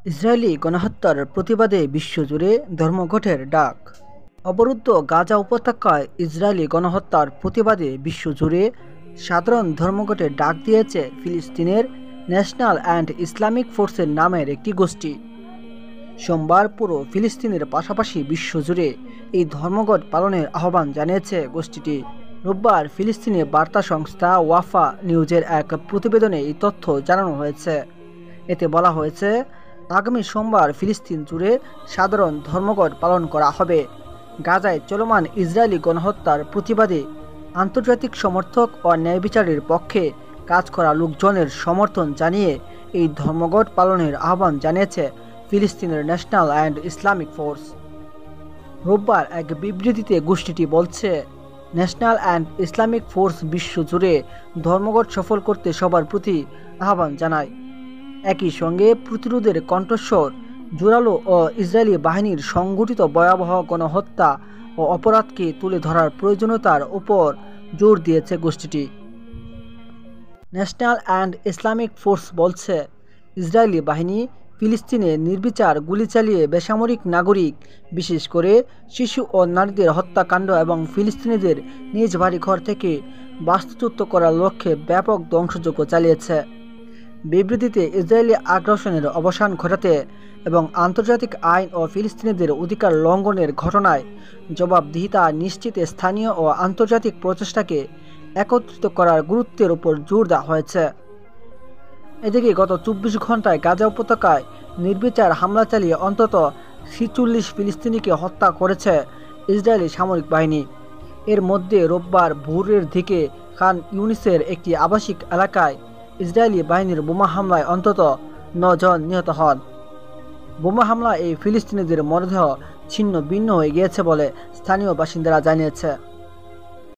Israeli গণহত্যার প্রতিবাদে বিশ্বজুড়ে ধর্মঘটের ডাক। অবরুদ্ধ গাজা উপত্যকায় ইসরায়েলি গণহত্যার প্রতিবাদে বিশ্বজুড়ে সাধারণ ধর্মঘটের ডাক দিয়েছে ফিলিস্তিনের ন্যাশনাল অ্যান্ড ইসলামিক ফোর্সের নামের একটি গোষ্ঠী। সোমবার পুরো ফিলিস্তিনের পাশাপাশি বিশ্বজুড়ে এই ধর্মঘট পালনের আহ্বান জানিয়েছে গোষ্ঠীটি। রোববার ফিলিস্তিনি বার্তা সংস্থা ওয়াফা নিউজের এক প্রতিবেদনে এই তথ্য জানানো হয়েছে। এতে বলা হয়েছে, আগামী সোমবার ফিলিস্তিন জুড়ে সাধারণ ধর্মঘট পালন করা হবে। গাজায় চলমান ইসরায়েলি গণহত্যার প্রতিবাদে আন্তর্জাতিক সমর্থক ও ন্যায়বিচারের পক্ষে কাজ করা লোকজনের সমর্থন জানিয়ে এই ধর্মঘট পালনের আহ্বান জানিয়েছে ফিলিস্তিনের ন্যাশনাল অ্যান্ড ইসলামিক ফোর্স। রোববার এক বিবৃতিতে গোষ্ঠীটি বলছে, ন্যাশনাল অ্যান্ড ইসলামিক ফোর্স বিশ্বজুড়ে ধর্মঘট সফল করতে সবার প্রতি আহ্বান জানায়। একই সঙ্গে প্রতিরোধের কণ্ঠস্বর জোরালো ও ইসরায়েলি বাহিনীর সংগঠিত ভয়াবহ গণহত্যা ও অপরাধকে তুলে ধরার প্রয়োজনীয়তার উপর জোর দিয়েছে গোষ্ঠীটি। ন্যাশনাল অ্যান্ড ইসলামিক ফোর্স বলছে, ইসরায়েলি বাহিনী ফিলিস্তিনে নির্বিচার গুলি চালিয়ে বেসামরিক নাগরিক, বিশেষ করে শিশু ও নারীদের হত্যাকাণ্ড এবং ফিলিস্তিনিদের নিজ বাড়িঘর থেকে বাস্তুচ্যুত করার লক্ষ্যে ব্যাপক ধ্বংসযজ্ঞ চালিয়েছে। বিবৃতিতে ইসরায়েলি আগ্রাসনের অবসান ঘটাতে এবং আন্তর্জাতিক আইন ও ফিলিস্তিনিদের অধিকার লঙ্ঘনের ঘটনায় জবাবদিহিতা নিশ্চিতে স্থানীয় ও আন্তর্জাতিক প্রচেষ্টাকে একত্রিত করার গুরুত্বের উপর জোর দেওয়া হয়েছে। এদিকে গত ২৪ ঘন্টায় গাজা উপত্যকায় নির্বিচার হামলা চালিয়ে অন্তত ৪৬ ফিলিস্তিনিকে হত্যা করেছে ইসরায়েলি সামরিক বাহিনী। এর মধ্যে রোববার ভোরের দিকে খান ইউনিসের একটি আবাসিক এলাকায় ইসরায়েলি বাহিনীর বোমা হামলায় অন্তত ৯ জন নিহত হন। বোমা হামলায় এই ফিলিস্তিনিদের মরদেহ ছিন্ন ভিন্ন হয়ে গিয়েছে বলে স্থানীয় বাসিন্দারা জানিয়েছে।